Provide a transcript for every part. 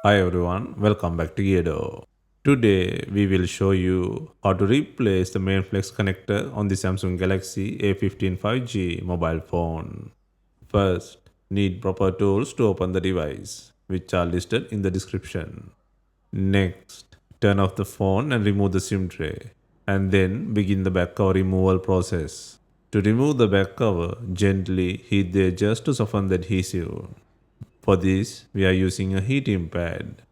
Hi everyone, welcome back to Gedo. Today we will show you how to replace the main flex connector on the Samsung Galaxy A15 5G mobile phone. First, need proper tools to open the device, which are listed in the description. Next, turn off the phone and remove the SIM tray, and then begin the back cover removal process. To remove the back cover, gently heat the edges to soften the adhesive. For this, we are using a heating pad.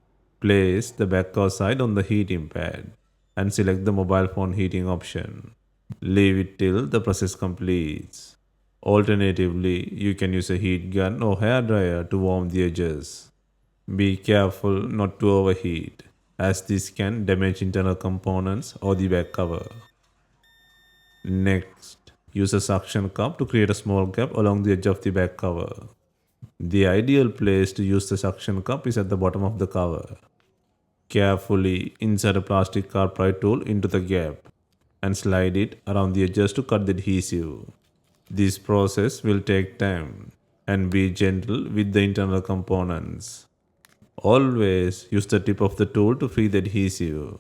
Place the back cover side on the heating pad and select the mobile phone heating option. Leave it till the process completes. Alternatively, you can use a heat gun or hair dryer to warm the edges. Be careful not to overheat, as this can damage internal components or the back cover. Next, use a suction cup to create a small gap along the edge of the back cover. The ideal place to use the suction cup is at the bottom of the cover. Carefully insert a plastic car pry tool into the gap and slide it around the edges to cut the adhesive. This process will take time and be gentle with the internal components. Always use the tip of the tool to free the adhesive.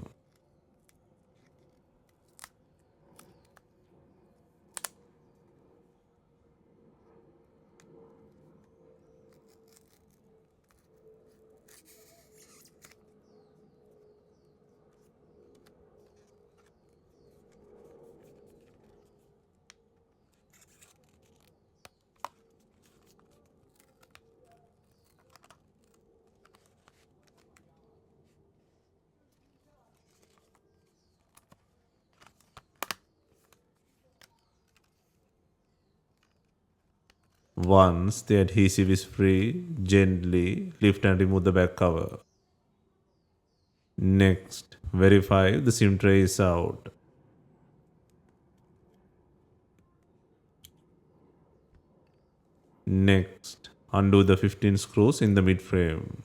Once the adhesive is free, gently lift and remove the back cover. Next, verify the SIM tray is out. Next, undo the 15 screws in the mid frame.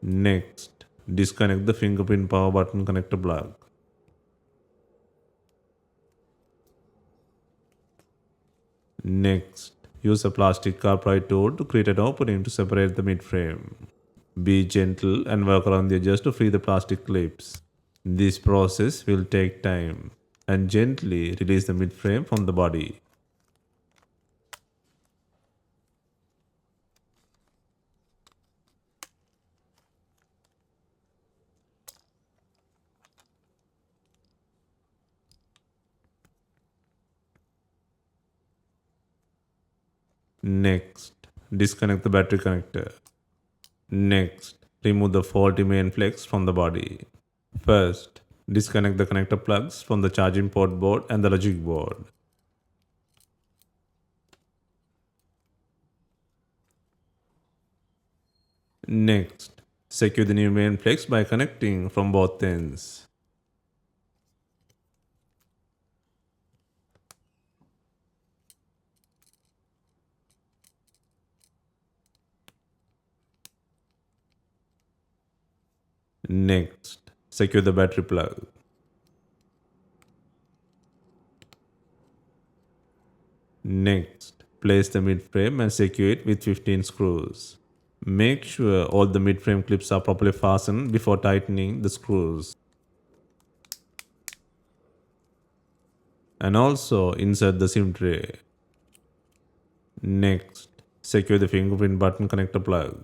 Next, disconnect the fingerprint power button connector plug. Next, use a plastic car pry tool to create an opening to separate the mid frame. Be gentle and work around the edges to free the plastic clips. This process will take time and gently release the mid frame from the body. Next, disconnect the battery connector. Next, remove the faulty main flex from the body. First, disconnect the connector plugs from the charging port board and the logic board. Next, secure the new main flex by connecting from both ends. Next, secure the battery plug. Next, place the mid-frame and secure it with 15 screws. Make sure all the mid-frame clips are properly fastened before tightening the screws. And also insert the SIM tray. Next, secure the fingerprint button connector plug.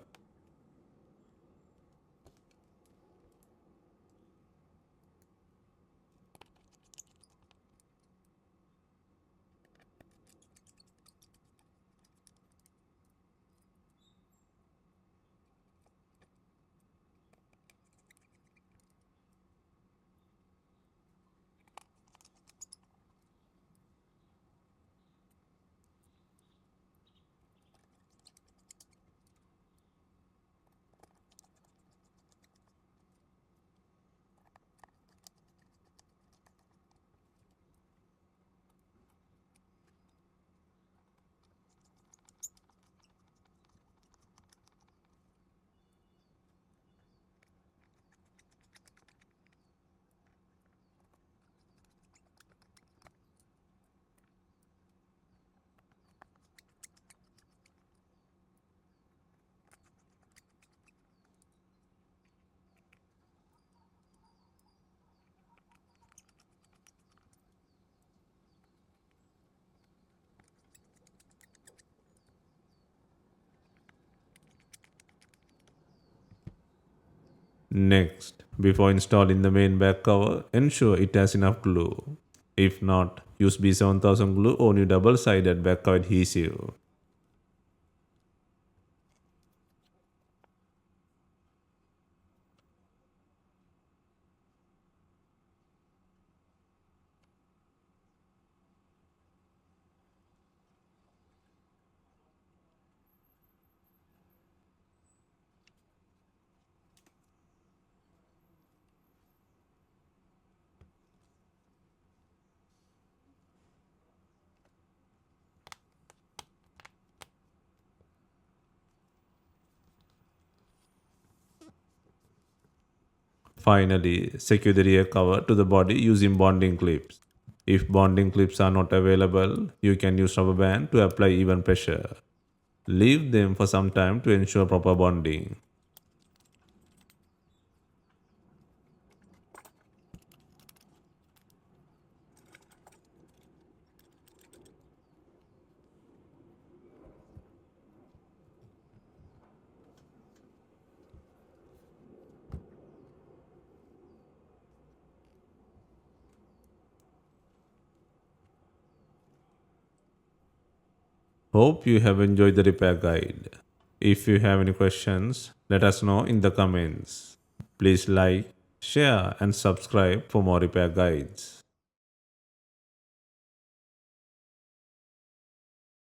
Next, before installing the main back cover, ensure it has enough glue. If not, use B7000 glue or new double-sided back cover adhesive. Finally, secure the rear cover to the body using bonding clips. If bonding clips are not available, you can use rubber band to apply even pressure. Leave them for some time to ensure proper bonding. Hope you have enjoyed the repair guide. If you have any questions, let us know in the comments. Please like, share, and subscribe for more repair guides.